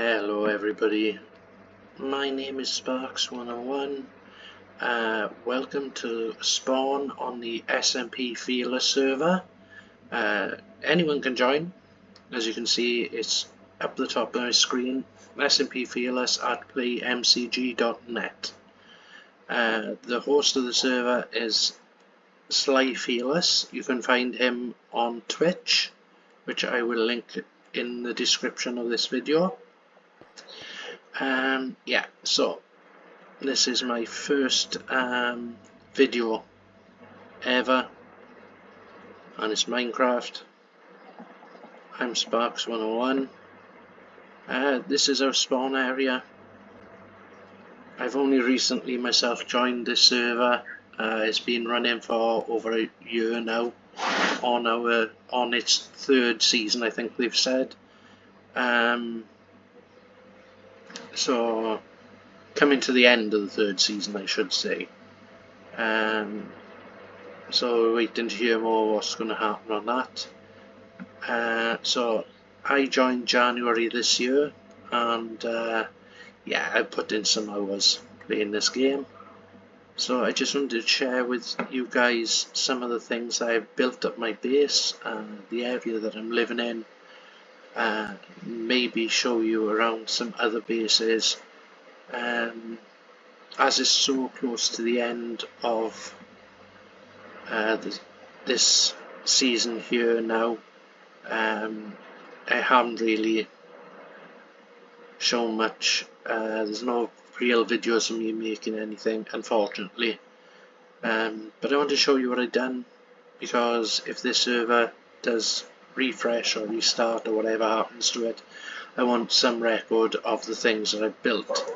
Hello everybody, my name is Sparks101. Welcome to Spawn on the Smp Fearless server. Anyone can join. As you can see, it's up the top of my screen, Smp Fearless at playmcg.net. The host of the server is Smp Fearless. You can find him on Twitch, which I will link in the description of this video. Yeah, so this is my first video ever, and it's Minecraft. I'm Sparks101. This is our spawn area. I've only recently myself joined this server. It's been running for over a year now, on its third season, I think they've said. So coming to the end of the third season, I should say. So we're waiting to hear more what's going to happen on that. So I joined January this year, and yeah, I put in some hours playing this game. So I just wanted to share with you guys some of the things I've built up my base and the area that I'm living in. Maybe show you around some other bases. As it's so close to the end of this season here now, I haven't really shown much. There's no real videos of me making anything, unfortunately. But I want to show you what I've done, because if this server does refresh or restart or whatever happens to it, I want some record of the things that I've built.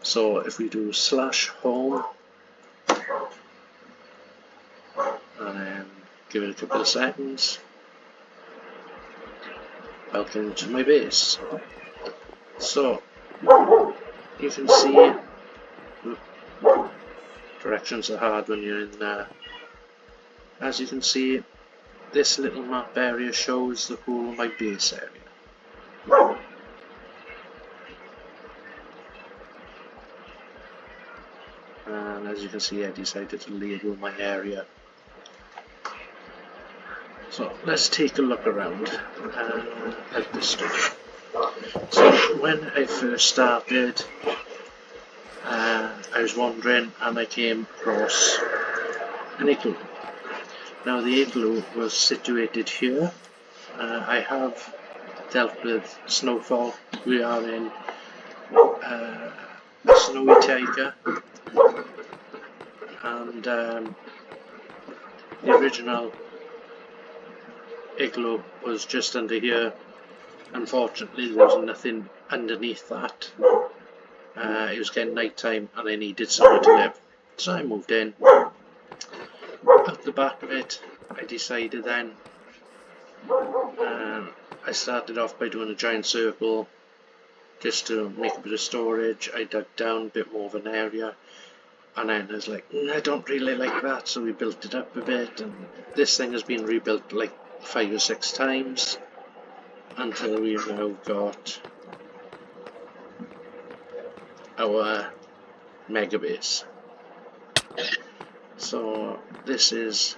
So if we do /home and then give it a couple of seconds, welcome to my base. So you can see, directions are hard when you're in there. As you can see, this little map area shows the whole of my base area. And as you can see, I decided to label my area. So let's take a look around at the store. So when I first started, I was wandering and I came across an igloo. Now the igloo was situated here. I have dealt with snowfall. We are in a snowy taiga, and the original igloo was just under here. Unfortunately, there was nothing underneath that. It was getting night time and I needed somewhere to live, so I moved in. At the back of it, I decided then, I started off by doing a giant circle just to make a bit of storage. I dug down a bit more of an area, and then I was like, I don't really like that, so we built it up a bit, and this thing has been rebuilt like 5 or 6 times until we've now got our mega base. So this is,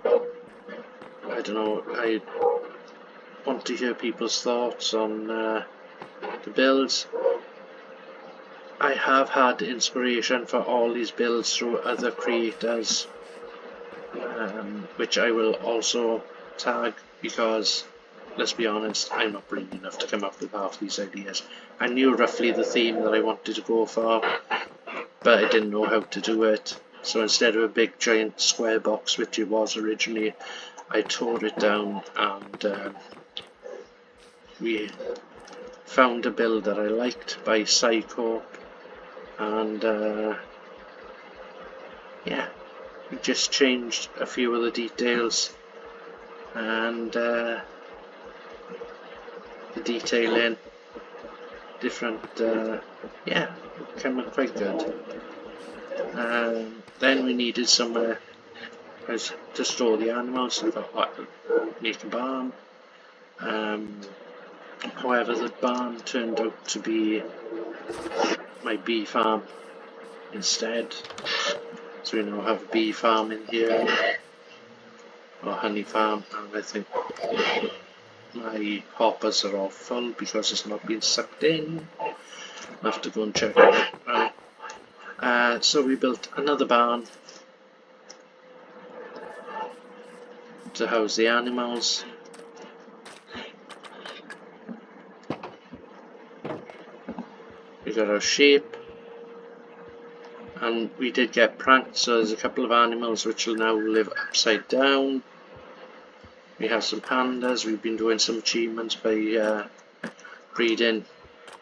I don't know, I want to hear people's thoughts on the builds. I have had inspiration for all these builds through other creators, which I will also tag, because let's be honest, I'm not brilliant enough to come up with half these ideas. I knew roughly the theme that I wanted to go for, but I didn't know how to do it. So instead of a big giant square box, which it was originally, I tore it down, and we found a build that I liked by Psycho, and yeah, we just changed a few of the details, and the detailing, different, yeah, came out quite good. Then we needed somewhere to store the animals, so I thought, make a barn. However, the barn turned out to be my bee farm instead. So we now have a bee farm in here, or honey farm, and I think my hoppers are all full because it's not been sucked in. I'll have to go and check it out. So we built another barn to house the animals. We got our sheep, and we did get pranked, so there's a couple of animals which will now live upside down. We have some pandas. We've been doing some achievements by breeding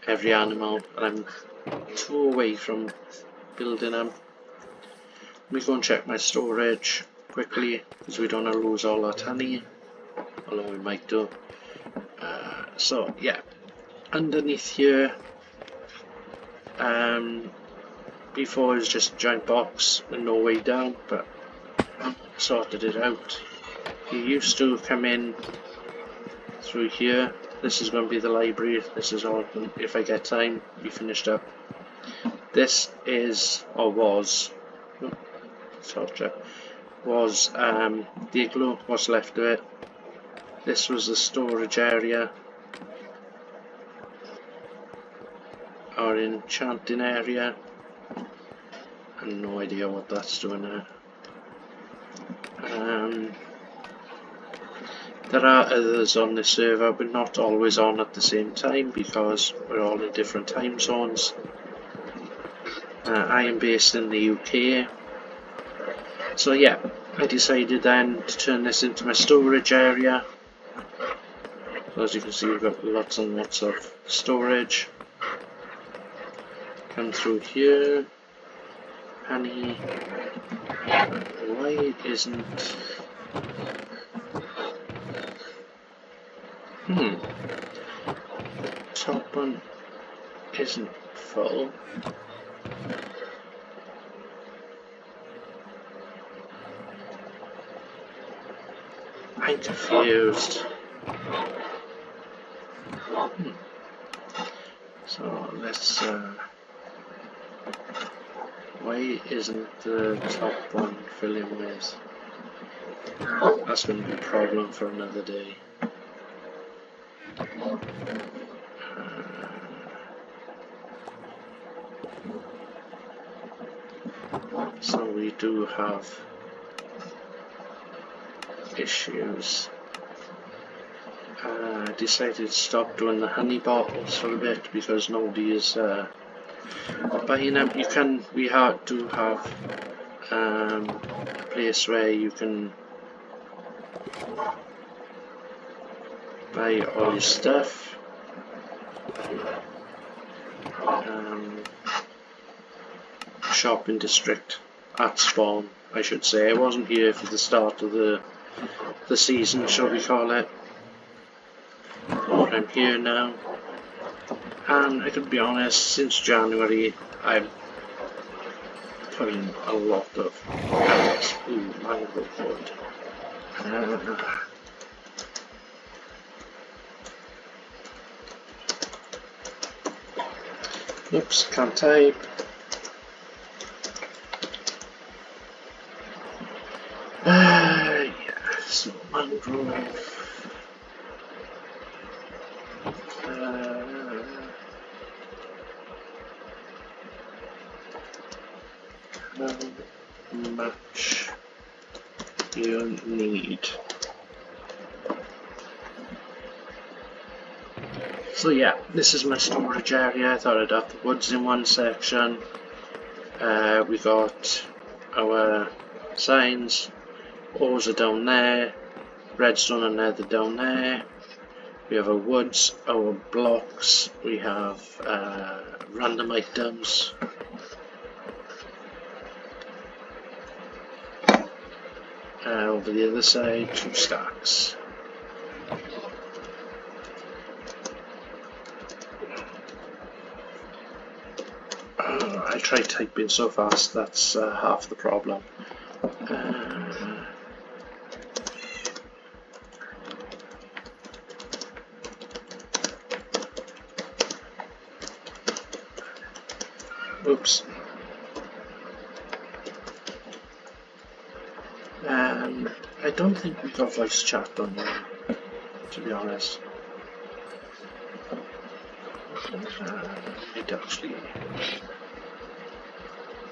every animal, and I'm 2 away from building them. Let me go and check my storage quickly, because we don't want to lose all that honey, although we might do. So yeah, underneath here, before it was just a giant box with no way down, but sorted it out. You used to come in through here. This is going to be the library. This is all, if I get time, be finished up. This is, or was, the igloo, what's left of it. This was the storage area, our enchanting area. I have no idea what that's doing there. There are others on this server, but not always on at the same time because we're all in different time zones. I am based in the UK. So yeah, I decided then to turn this into my storage area. So as you can see, we've got lots and lots of storage. Come through here. Honey. Why isn't... The top one isn't full. I'm confused. So let's why isn't the top one filling with? That's going to be a problem for another day. So we do have issues. I decided to stop doing the honey bottles for a bit because nobody is buying them. We do have a place where you can buy all your stuff. Shopping district at spawn, I should say. I wasn't here for the start of the season, shall we call it. But I'm here now, and I could be honest, since January I've put in a lot of hours. Ooh, mango wood. Oops, can't type. Yes, mangrove. How much you need? So yeah, this is my storage area. I thought I'd have the woods in one section. We got our signs. Ores are down there. Redstone and nether down there. We have our woods, our blocks. We have random items. Over the other side, 2 stacks. I tried typing so fast, that's half the problem. Oops. And I don't think we got voice chat on here, to be honest. It actually,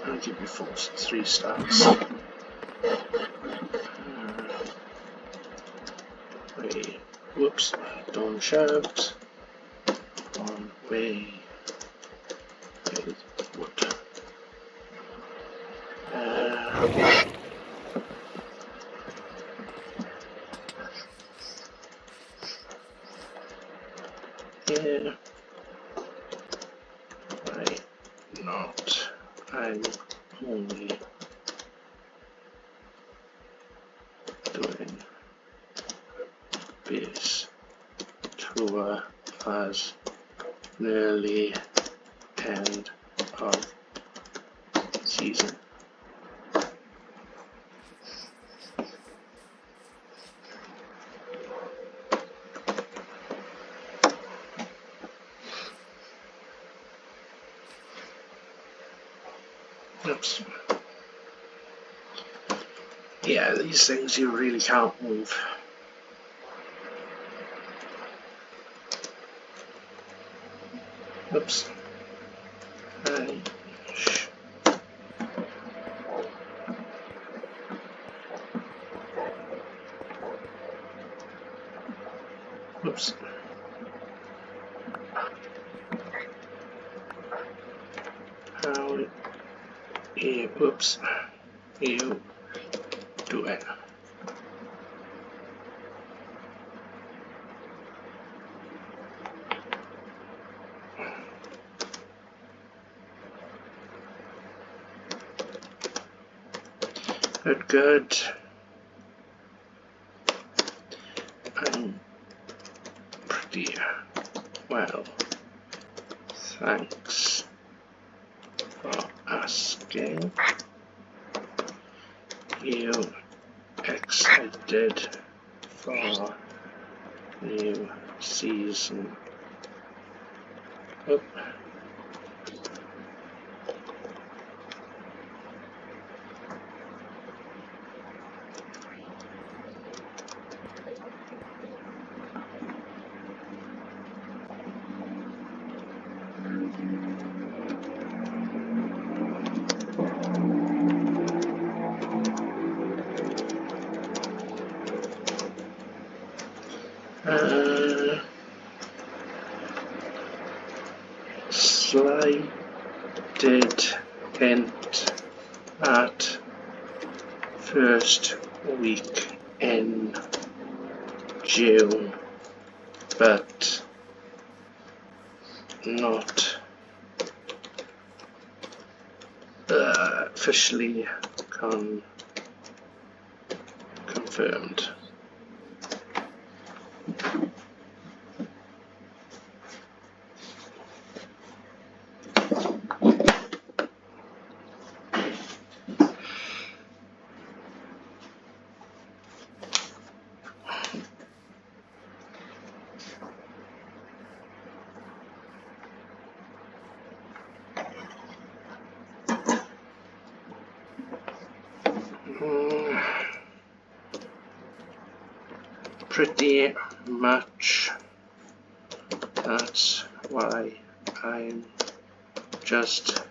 I'll give you 3 stars. Wait, whoops, don't shout. On way with wood. Yeah. Why not? I'm only doing this tour as nearly end of season. Oops. Yeah, these things you really can't move. Oops. Oops. How oops, you do it. Good. I'm pretty well. Thanks for asking. You excited for new season? Oh. Slighted hint at first week in June, but not officially confirmed. Pretty much. That's why I'm just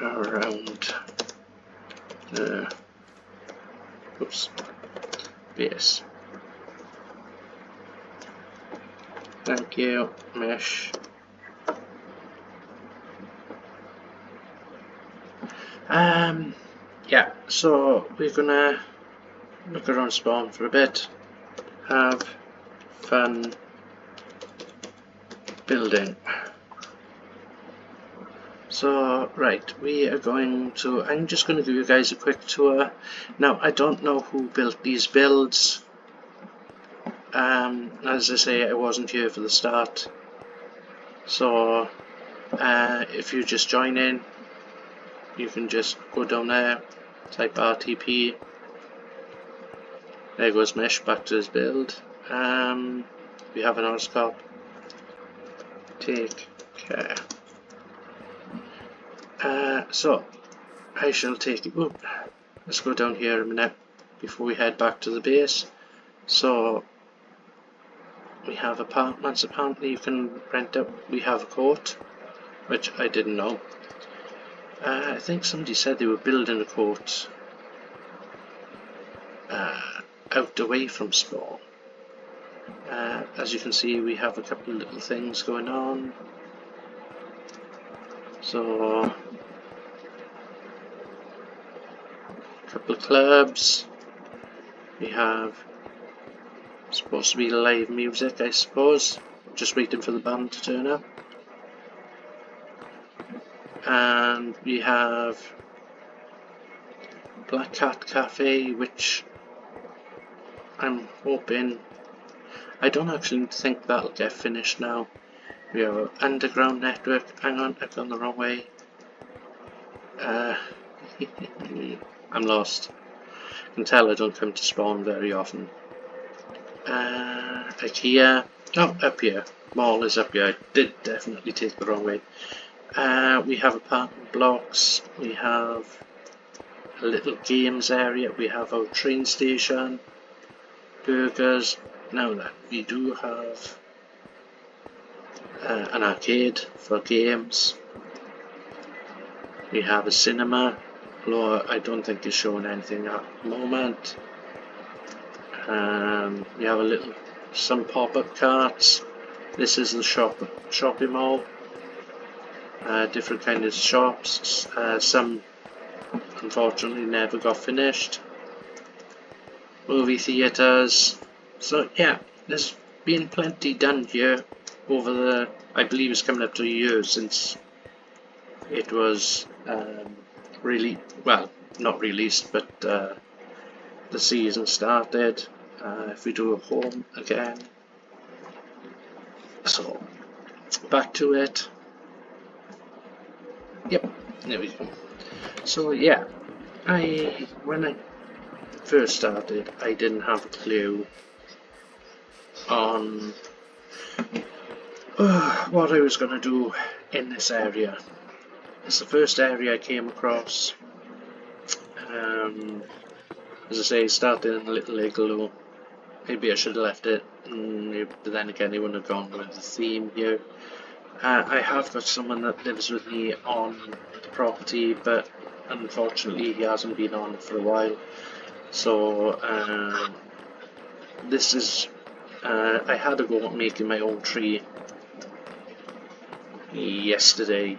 around the base. Thank you, Mesh. Yeah, so we're gonna look around spawn for a bit, have fun building. So, right, we are going to, I'm just going to give you guys a quick tour. Now, I don't know who built these builds. As I say, I wasn't here for the start. So, if you just join in, you can just go down there, type RTP. There goes Mesh back to his build. We have an horoscope. Take Okay. So I shall take it. Ooh, let's go down here a minute before we head back to the base. So we have apartments. Apparently you can rent out. We have a court, which I didn't know. I think somebody said they were building a court out away from spawn. As you can see, we have a couple of little things going on. So a couple of clubs. We have supposed to be live music, I suppose. Just waiting for the band to turn up. And we have Black Cat Cafe, which I'm hoping, I don't actually think that'll get finished now. We have an underground network. Hang on, I've gone the wrong way. I'm lost. You can tell I don't come to spawn very often. IKEA. Oh, up here. Mall is up here. I did definitely take the wrong way. We have apartment blocks. We have a little games area. We have our train station. Burgers. Now that we do have an arcade for games. We have a cinema, although I don't think it's showing anything at the moment. We have some pop-up carts. This is the shopping mall. Different kinds of shops. Some unfortunately never got finished. Movie theatres. So yeah, there's been plenty done here over the, I believe it's coming up to a year since it was really, well, not released, but the season started. If we do a home again, so back to it. Yep, there we go. So yeah, when I first started, I didn't have a clue on what I was going to do in this area. It's the first area I came across. As I say, it started in a little igloo. Maybe I should have left it, but then again it wouldn't have gone with the theme here. I have got someone that lives with me on the property, but unfortunately he hasn't been on for a while. So this is, I had to go at making my own tree yesterday,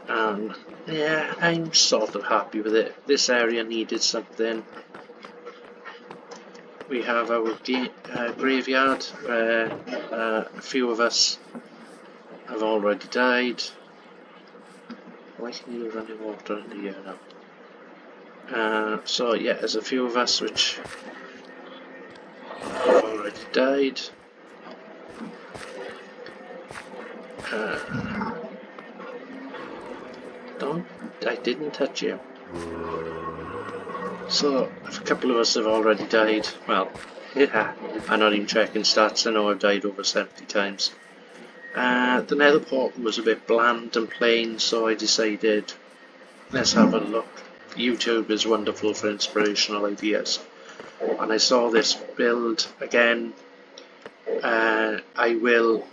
and yeah, I'm sort of happy with it. This area needed something. We have our graveyard where a few of us have already died. Why can you run in water in the air now? So yeah, there's a few of us which have already died. I didn't touch you. So a couple of us have already died. Well, yeah, I'm not even checking stats. I know I've died over 70 times. The nether portal was a bit bland and plain, so I decided, let's have a look. YouTube is wonderful for inspirational ideas. And I saw this build again. I will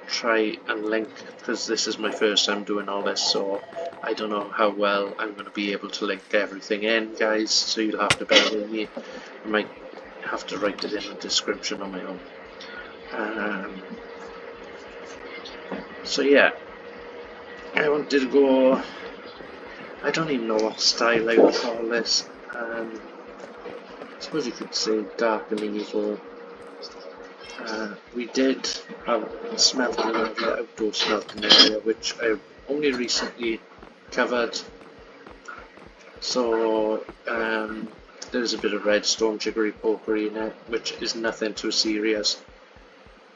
try and link, because this is my first time doing all this, so I don't know how well I'm going to be able to link everything in, guys, so you'll have to bear with me. I might have to write it in the description on my own. So yeah, I wanted to go, I don't even know what style I would call this. I suppose you could say dark and evil. We did have a smelting area, outdoor smelting area, which I only recently covered. So there's a bit of redstone jiggery pokery in it, which is nothing too serious.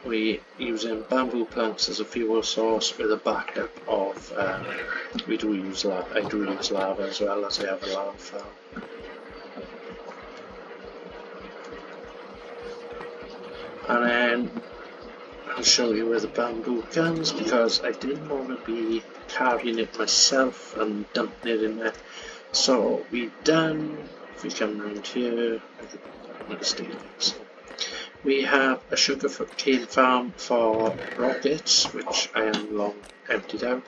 We using bamboo planks as a fuel source with a backup of I do use lava as well, as I have a lava farm. And then I'll show you where the bamboo comes, because I didn't want to be carrying it myself and dumping it in there. So we done, if we come around here, we have a sugar cane farm for rockets, which I am long emptied out.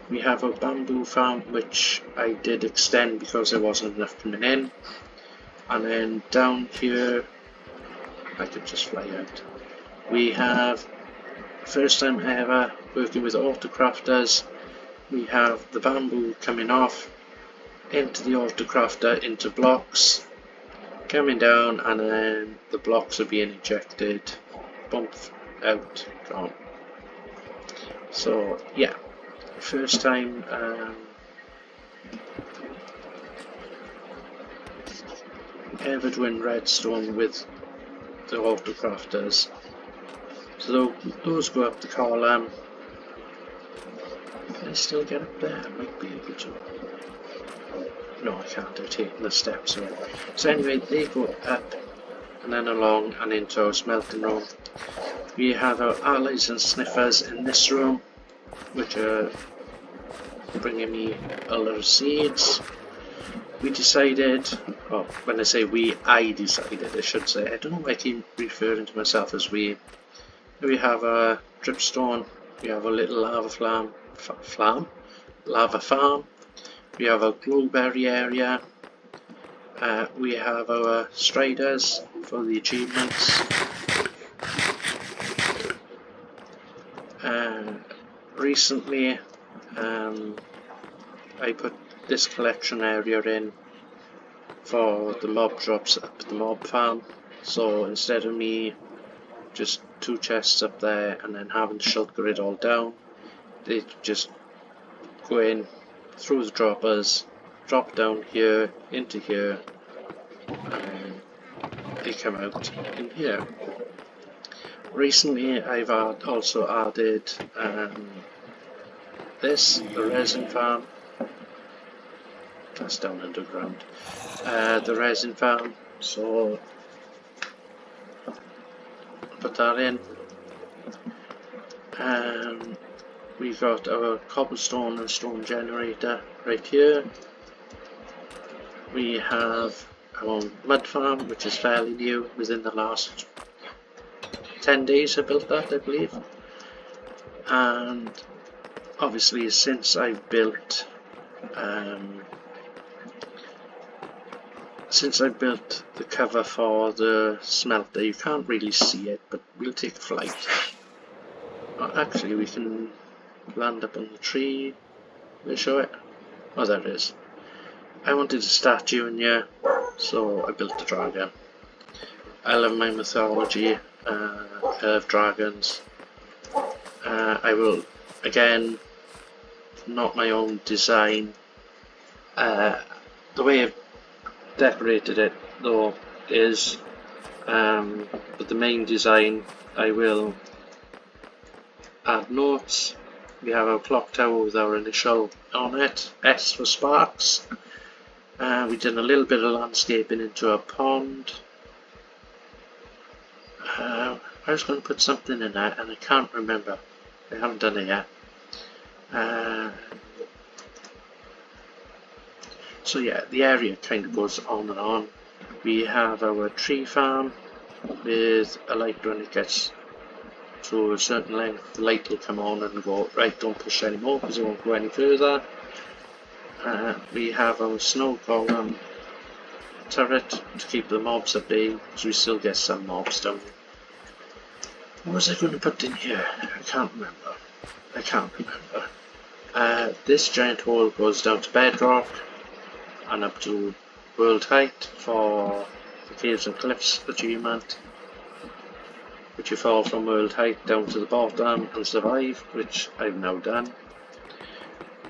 We have a bamboo farm, which I did extend because there wasn't enough coming in. And then down here, I could just fly out. We have, first time ever, working with autocrafters. We have the bamboo coming off into the autocrafter into blocks, coming down, and then the blocks are being ejected, bump out, gone. So yeah, first time ever doing redstone with the autocrafters. So those go up the column. Can I still get up there? I might be able to. No, I can't. I've taken the steps away. So anyway, they go up and then along and into our smelting room. We have our allies and sniffers in this room, which are bringing me a lot of seeds. We decided, well, when I say we, I decided, I should say. I don't know why I keep referring to myself as we. We have a dripstone, we have a little lava farm, we have a glowberry area, we have our striders for the achievements. Recently, I put this collection area in for the mob drops up at the mob farm, so instead of me just 2 chests up there and then having to shulker it all down, they just go in through the droppers, drop down here into here, and they come out in here. Recently I've also added the resin farm. That's down underground. The resin farm, so put that in. We got our cobblestone and stone generator right here. We have our mud farm, which is fairly new, within the last 10 days I built that, I believe. And obviously since I've built the cover for the smelter, you can't really see it, but we'll take flight. Actually, we can land up on the tree. We'll show it. Oh, there it is. I wanted a statue in here, so I built the dragon. I love my mythology. I love dragons. I will, again, not my own design. The way I've decorated it though is, but the main design I will add notes. We have our clock tower with our initial on it, S for Sparks. We did a little bit of landscaping into a pond. I was going to put something in there and I can't remember. I haven't done it yet. So yeah, the area kind of goes on and on. We have our tree farm with a light. When it gets to a certain length, the light will come on and go, right, don't push anymore because it won't go any further. We have our snow golem turret to keep the mobs at bay, because we still get some mobs down. What was I going to put in here? I can't remember. This giant hole goes down to bedrock and up to world height for the caves and cliffs achievement, which you fall from world height down to the bottom and survive, which I've now done.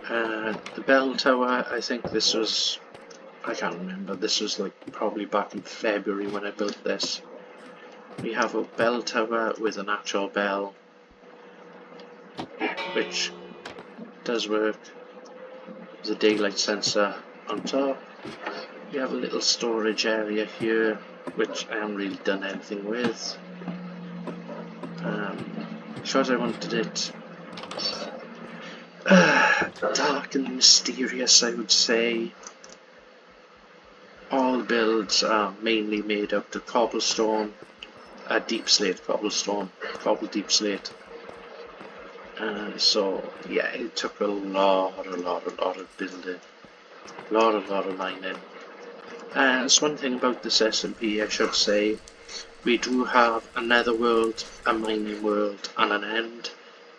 The bell tower, I think this was, I can't remember, this was like probably back in February when I built this. We have a bell tower with an actual bell, which does work. There's a daylight sensor on top. We have a little storage area here, which I haven't really done anything with. because I wanted it dark and mysterious, I would say. All builds are mainly made out of cobblestone, deep slate cobblestone, cobble deep slate. So yeah, it took a lot of building, a lot of mining. There's one thing about this SMP I should say. We do have a nether world, a mining world, and an end.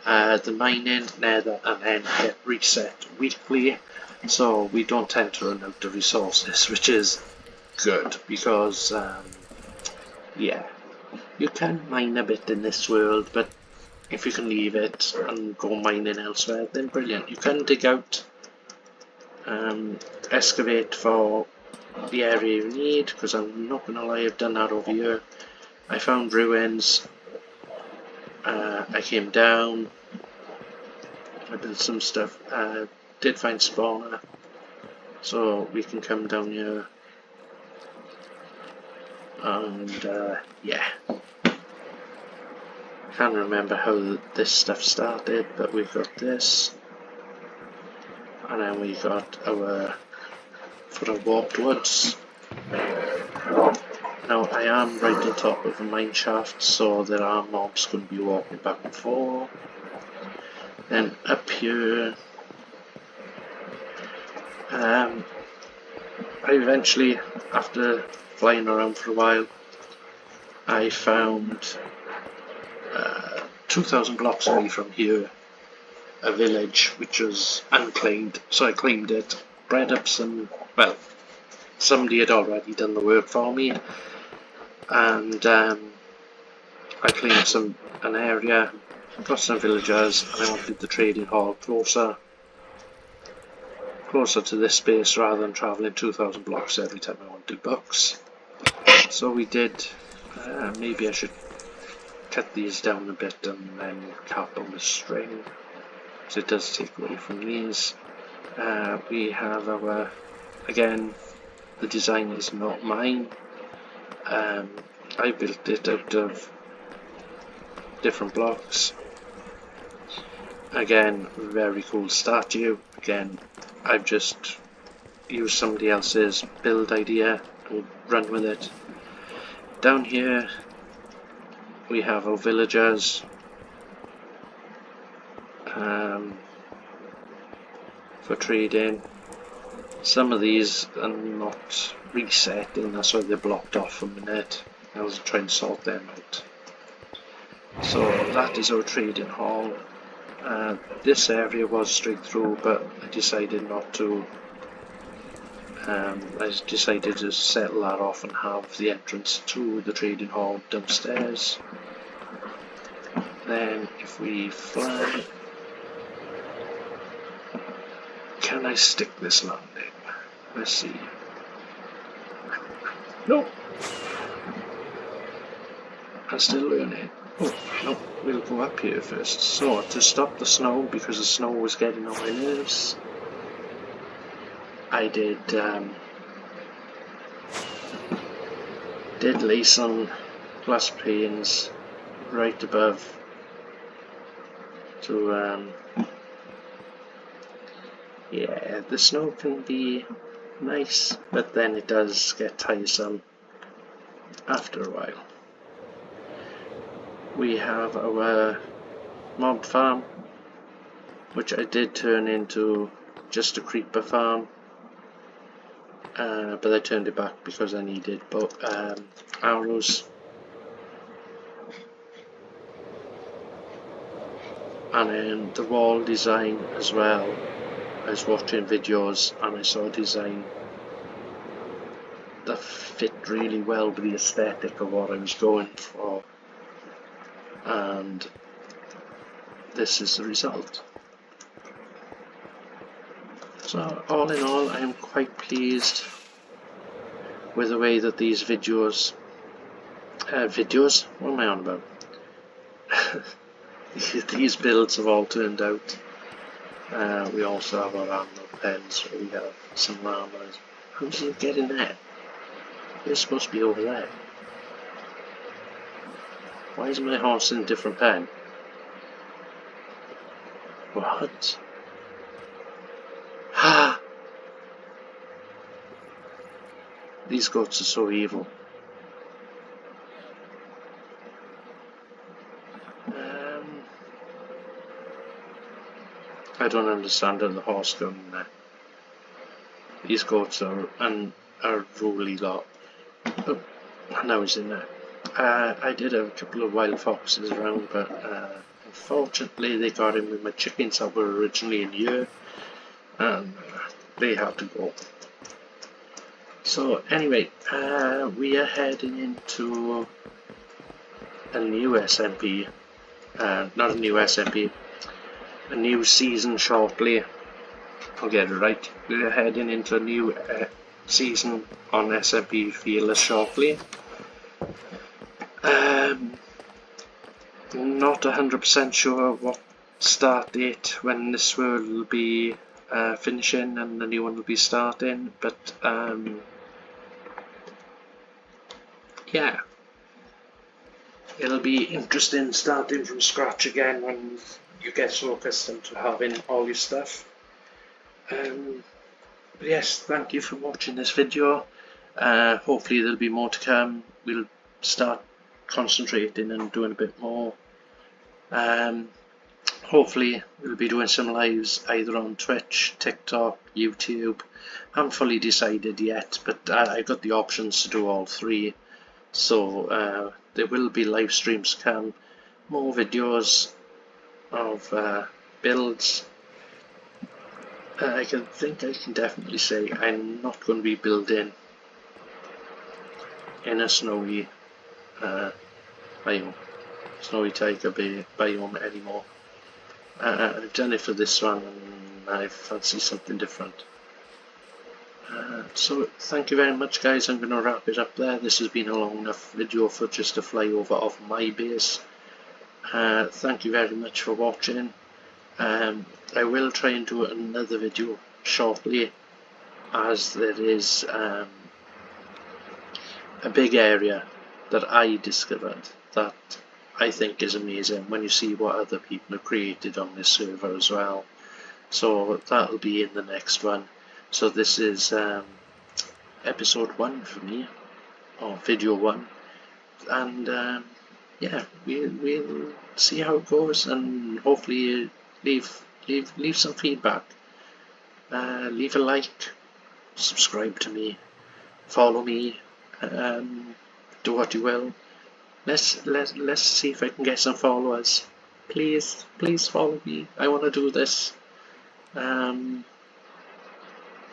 The mining, nether, and end get reset weekly, so we don't tend to run out of resources, which is good because yeah, you can mine a bit in this world, but if you can leave it and go mining elsewhere, then brilliant. You can dig out, excavate for the area you need, because I'm not going to lie, I've done that over here. I found ruins, I came down, I built some stuff, did find spawner, so we can come down here, and yeah. Can't remember how this stuff started, but we've got this, and then we got our for our warped woods. Now I am right on top of a mine shaft, so there are mobs going to be walking back and forth. Then up here, I eventually, after flying around for a while, I found 2,000 blocks away from here a village which was unclaimed, so I claimed it, bred up some, well, somebody had already done the work for me, and I claimed an area, got some villagers, and I wanted the trading hall closer to this space rather than travelling 2,000 blocks every time I wanted books. So we did. Maybe I should cut these down a bit and then cap on the string, because it does take away from these. We have our, again, the design is not mine. I built it out of different blocks. Again, very cool statue. Again, I've just used somebody else's build idea and run with it. Down here we have our villagers, for trading. Some of these are not resetting, that's why they're blocked off a minute. I'll try and sort them out. So that is our trading hall. This area was straight through, but I decided not to. I decided to settle that off and have the entrance to the trading hall downstairs. Then if we fly, can I stick this landing? Let's see. No! I'm still learning. Oh, no, we'll go up here first. So, to stop the snow, because the snow was getting on my nerves, I did lay some glass panes right above to yeah, the snow can be nice, but then it does get tiresome after a while. We have our mob farm, which I did turn into just a creeper farm, but I turned it back because I needed arrows. And then the wall design as well. I was watching videos and I saw a design that fit really well with the aesthetic of what I was going for, and this is the result. So all in all, I am quite pleased with the way that these videos, what am I on about? These builds have all turned out. We also have our armor pens where we have some llamas. How did you get in there? You're supposed to be over there. Why is my horse in a different pen? What? Ha! These goats are so evil. I don't understand how the horse got in there. These goats are a really lot. Oh, now he's in there. I did have a couple of wild foxes around, but unfortunately they got in with my chickens that were originally in here, and they had to go. So anyway, we are heading into a new SMP, not a new SMP, a new season shortly. I'll get it right. We're heading into a new season on Smp Fearless shortly. Not 100% sure what start date when this will be finishing and the new one will be starting, but yeah, it'll be interesting starting from scratch again when you get so accustomed to having all your stuff. But yes, thank you for watching this video. Hopefully there'll be more to come. We'll start concentrating and doing a bit more. Hopefully we'll be doing some lives either on Twitch, TikTok, YouTube. I haven't fully decided yet, but I've got the options to do all three. So there will be live streams come, more videos of builds. I think I can definitely say I'm not going to be building in a snowy biome, snowy tiger biome anymore. I've done it for this one and I fancy something different. So thank you very much guys, I'm going to wrap it up there. This has been a long enough video for just a flyover of my base. Thank you very much for watching. I will try and do another video shortly, as there is a big area that I discovered that I think is amazing when you see what other people have created on this server as well. So that'll be in the next one. So this is episode 1 for me, or video 1, and yeah, we'll see how it goes, and hopefully leave some feedback. Leave a like, subscribe to me, follow me, do what you will. Let's see if I can get some followers. Please follow me. I want to do this.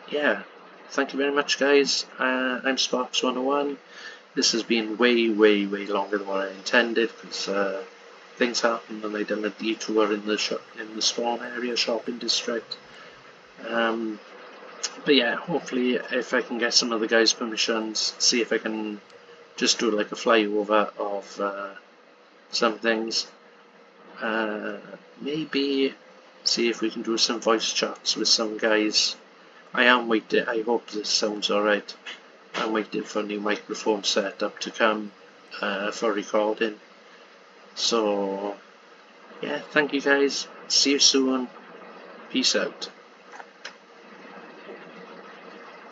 Yeah, thank you very much guys. I'm Sparks101. This has been way longer than what I intended, because things happened and I done a detour in the spawn area, shopping district. But yeah, hopefully if I can get some other guys' permissions, see if I can just do like a flyover of some things. Maybe see if we can do some voice chats with some guys. I am waiting, I hope this sounds alright. I'm waiting for a new microphone setup to come for recording. So yeah, thank you guys, see you soon, peace out.